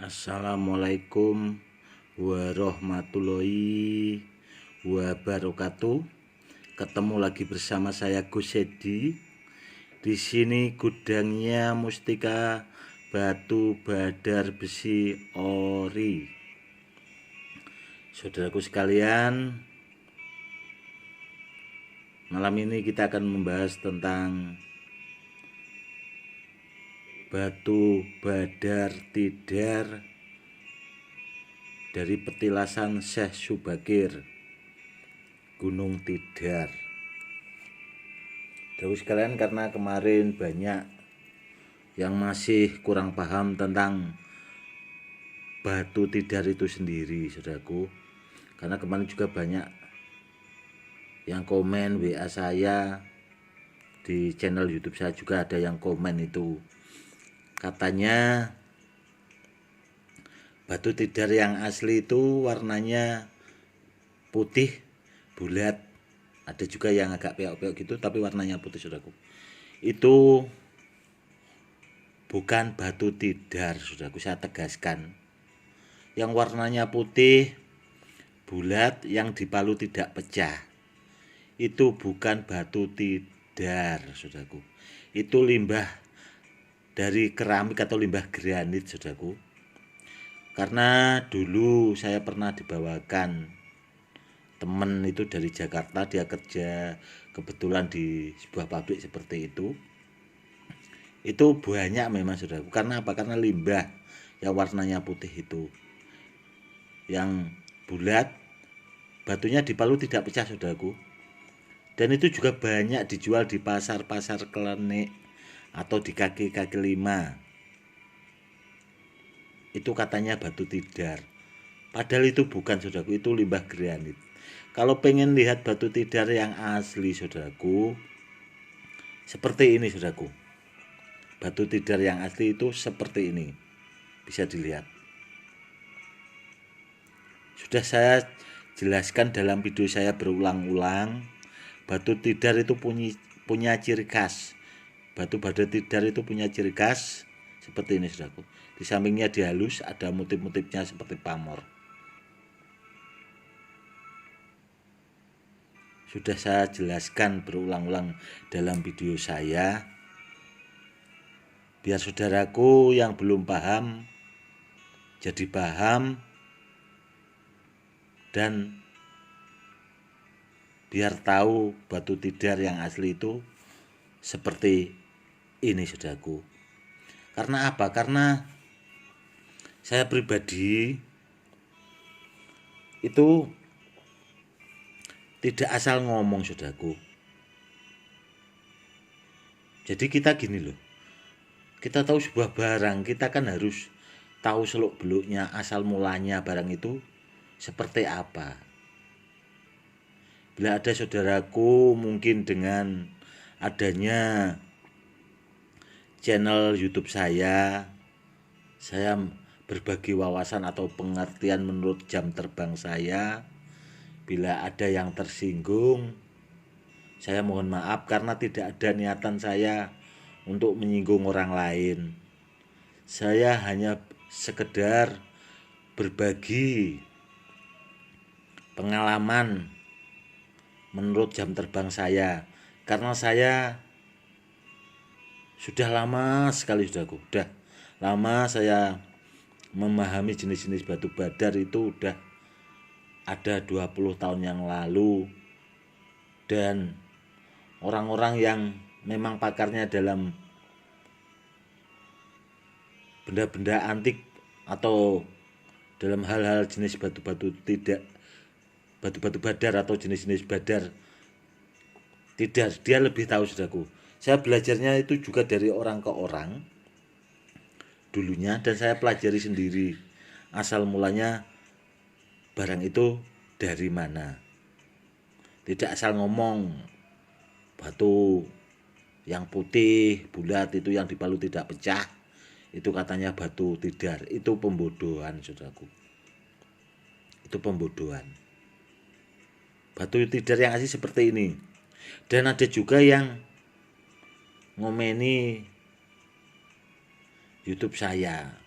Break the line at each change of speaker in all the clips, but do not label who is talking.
Assalamualaikum warahmatullahi wabarakatuh. Ketemu lagi bersama saya Gus Edi. Di sini gudangnya Mustika Batu Badar Besi Ori. Saudaraku sekalian, malam ini kita akan membahas tentang batu badar tidar dari petilasan Syekh Subakir, Gunung Tidar. Terus sekalian, karena kemarin banyak yang masih kurang paham tentang batu tidar itu sendiri, saudaraku. Karena kemarin juga banyak yang komen WA saya, di channel YouTube saya juga ada yang komen itu. Katanya batu tidar yang asli itu warnanya putih bulat, ada juga yang agak peok-peok gitu tapi warnanya putih, saudaraku. Itu bukan batu tidar, saudaraku, saya tegaskan. Yang warnanya putih bulat yang dipalu tidak pecah itu bukan batu tidar, saudaraku. Itu limbah dari keramik atau limbah granit, saudaraku. Karena dulu saya pernah dibawakan temen itu dari Jakarta, dia kerja kebetulan di sebuah pabrik seperti itu. Itu banyak memang, saudaraku. Karena apa? Karena limbah yang warnanya putih itu, yang bulat, batunya dipalu tidak pecah, saudaraku. Dan itu juga banyak dijual di pasar-pasar klenik atau di kaki-kaki lima. Itu katanya batu tidar, padahal itu bukan, saudaraku. Itu limbah granit. Kalau pengen lihat batu tidar yang asli, saudaraku, seperti ini, saudaraku. Batu tidar yang asli itu seperti ini, bisa dilihat. Sudah saya jelaskan dalam video saya berulang-ulang, batu tidar itu punya ciri khas. Batu badar tidar itu punya ciri khas seperti ini, saudaraku. Di sampingnya dihalus, ada motif-motifnya seperti pamor. Sudah saya jelaskan berulang-ulang dalam video saya, biar saudaraku yang belum paham jadi paham, dan biar tahu batu tidar yang asli itu seperti ini, saudaraku. Karena apa? Karena saya pribadi itu tidak asal ngomong, saudaraku. Jadi kita gini loh, kita tahu sebuah barang, kita kan harus tahu seluk-beluknya, asal mulanya barang itu seperti apa. Bila ada saudaraku mungkin dengan adanya channel YouTube saya berbagi wawasan atau pengertian menurut jam terbang saya. Bila ada yang tersinggung, saya mohon maaf, karena tidak ada niatan saya untuk menyinggung orang lain. Saya hanya sekedar berbagi pengalaman menurut jam terbang saya. Karena saya sudah lama sekali, saudaraku, sudah lama saya memahami jenis-jenis batu badar itu, udah ada 20 tahun yang lalu. Dan orang-orang yang memang pakarnya dalam benda-benda antik atau dalam hal-hal jenis batu-batu badar atau jenis-jenis badar tidar, dia lebih tahu, saudaraku. Saya belajarnya itu juga dari orang ke orang dulunya, dan saya pelajari sendiri asal mulanya barang itu dari mana. Tidak asal ngomong batu yang putih bulat itu yang dipalu tidak pecah itu katanya batu tidar. Itu pembodohan, saudaraku. Itu pembodohan. Batu tidar yang asli seperti ini. Dan ada juga yang ngomeni YouTube saya,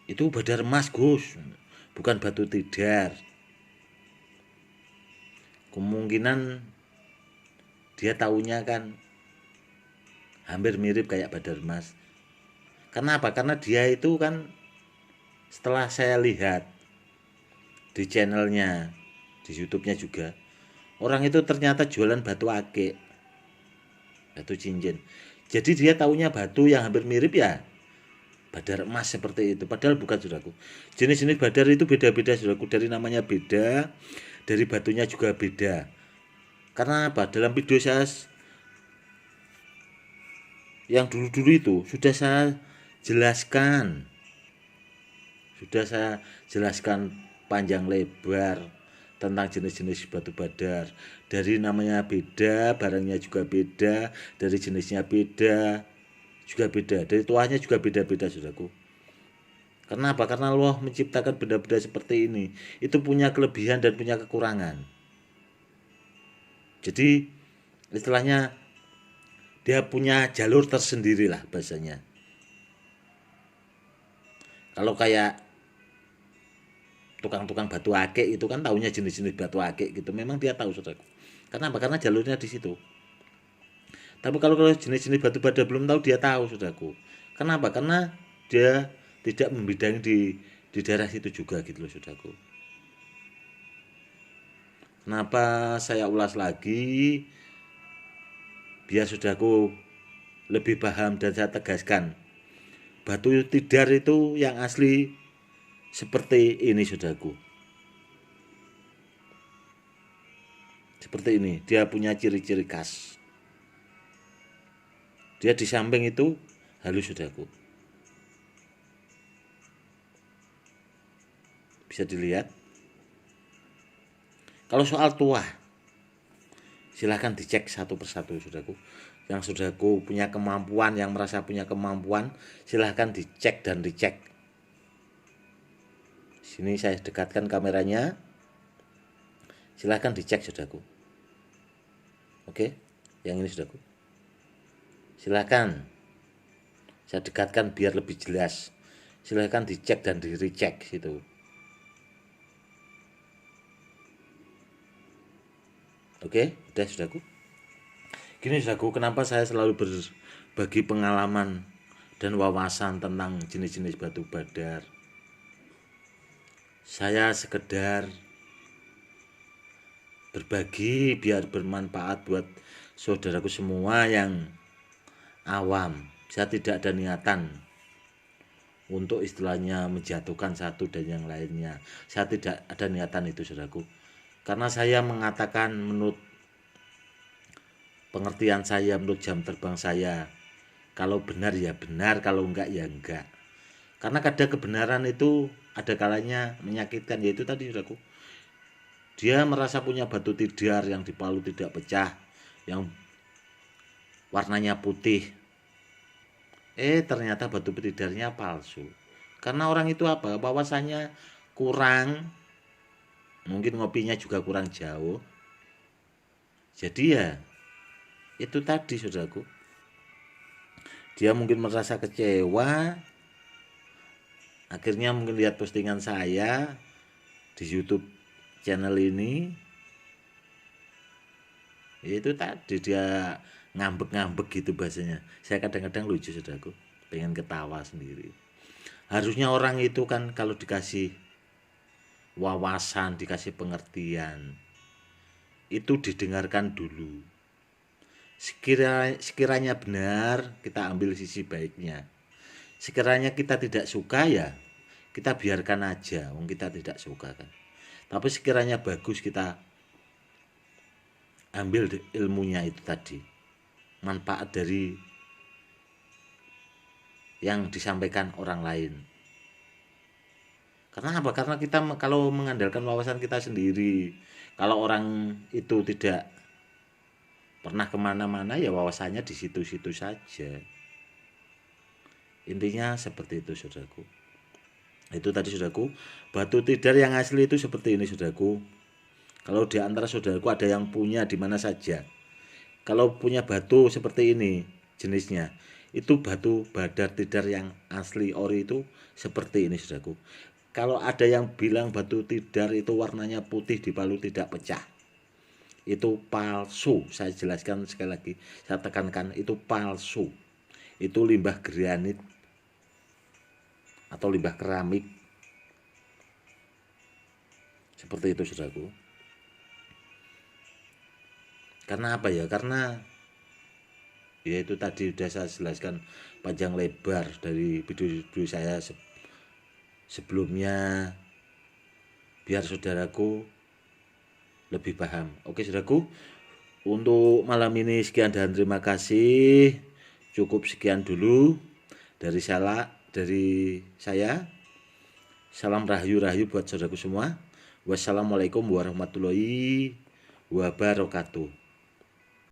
Itu badar emas, Gus, bukan batu tidar. Kemungkinan dia taunya kan hampir mirip kayak badar emas. Kenapa? Karena dia itu kan setelah saya lihat di channelnya, di YouTube-nya juga, orang itu ternyata jualan batu akik, batu cincin. Jadi dia taunya batu yang hampir mirip ya badar emas seperti itu. Padahal bukan, saudaraku. Jenis-jenis badar itu beda-beda, saudaraku. Dari namanya beda, dari batunya juga beda. Karena apa? Dalam video saya yang dulu-dulu itu sudah saya jelaskan. Sudah saya jelaskan panjang lebar tentang jenis-jenis batu badar. Dari namanya beda, barangnya juga beda, dari jenisnya beda, juga beda. Dari tuanya juga beda-beda, saudaraku. Kenapa? Karena Allah menciptakan benda-benda seperti ini. Itu punya kelebihan dan punya kekurangan. Jadi istilahnya dia punya jalur tersendiri lah bahasanya. Kalau kayak tukang-tukang batu akik itu kan tahunya jenis-jenis batu akik gitu. Memang dia tahu, saudaraku. Kenapa? Karena jalurnya di situ. Tapi kalau jenis-jenis batu badar belum tahu, dia tahu, saudaraku. Kenapa? Karena dia tidak membidangi di daerah situ juga gitu loh, saudaraku. Kenapa saya ulas lagi? Biar saudaraku lebih paham dan saya tegaskan. Batu tidar itu yang asli seperti ini, saudaraku. Seperti ini, dia punya ciri-ciri khas. Dia di samping itu halus, saudaraku. Bisa dilihat. Kalau soal tua, silahkan dicek satu persatu, saudaraku. Yang saudaraku punya kemampuan, yang merasa punya kemampuan, silahkan dicek dan dicek. Sini saya dekatkan kameranya. Silahkan dicek, saudaraku. Oke, yang ini, saudaraku. Silahkan saya dekatkan biar lebih jelas. Silahkan dicek dan di recheck situ. Oke, udah, saudaraku. Gini, saudaraku, kenapa saya selalu berbagi pengalaman dan wawasan tentang jenis-jenis batu badar. Saya sekedar berbagi biar bermanfaat buat saudaraku semua yang awam. Saya tidak ada niatan untuk istilahnya menjatuhkan satu dan yang lainnya. Saya tidak ada niatan itu, saudaraku. Karena saya mengatakan menurut pengertian saya, menurut jam terbang saya. Kalau benar ya benar, kalau enggak ya enggak. Karena kadang kebenaran itu ada kalanya menyakitkan, yaitu tadi, saudaraku. Dia merasa punya batu tidar yang dipalu tidak pecah, yang warnanya putih. Ternyata batu tidarnya palsu. Karena orang itu apa? Wawasannya kurang, mungkin ngopinya juga kurang jauh. Jadi ya itu tadi, saudaraku. Dia mungkin merasa kecewa. Akhirnya mungkin lihat postingan saya di YouTube channel ini. Itu tadi dia ngambek-ngambek gitu bahasanya. Saya kadang-kadang lucu, saudaraku. Pengen ketawa sendiri. Harusnya orang itu kan kalau dikasih wawasan, dikasih pengertian, itu didengarkan dulu. Sekiranya benar, kita ambil sisi baiknya. Sekiranya kita tidak suka, ya kita biarkan aja, wong kita tidak suka kan. Tapi sekiranya bagus, kita ambil ilmunya itu tadi, manfaat dari yang disampaikan orang lain. Karena apa? Karena kita kalau mengandalkan wawasan kita sendiri, kalau orang itu tidak pernah kemana-mana, ya wawasannya di situ-situ saja. Intinya seperti itu, saudaraku. Itu tadi, saudaraku, batu tidar yang asli itu seperti ini, saudaraku. Kalau di antara saudaraku ada yang punya di mana saja, kalau punya batu seperti ini jenisnya, Itu batu badar tidar yang asli ori itu seperti ini saudaraku. Kalau ada yang bilang batu tidar itu warnanya putih dipalu tidak pecah, itu palsu. Saya jelaskan sekali lagi, saya tekankan itu palsu. Itu limbah granit atau limbah keramik. Seperti itu saudaraku. Karena apa ya? Karena ya itu tadi sudah saya jelaskan panjang lebar dari video saya sebelumnya, biar saudaraku lebih paham. Oke saudaraku, untuk malam ini sekian dan terima kasih. Cukup sekian dulu dari saya. Salam rahayu buat saudaraku semua. Wassalamualaikum warahmatullahi wabarakatuh.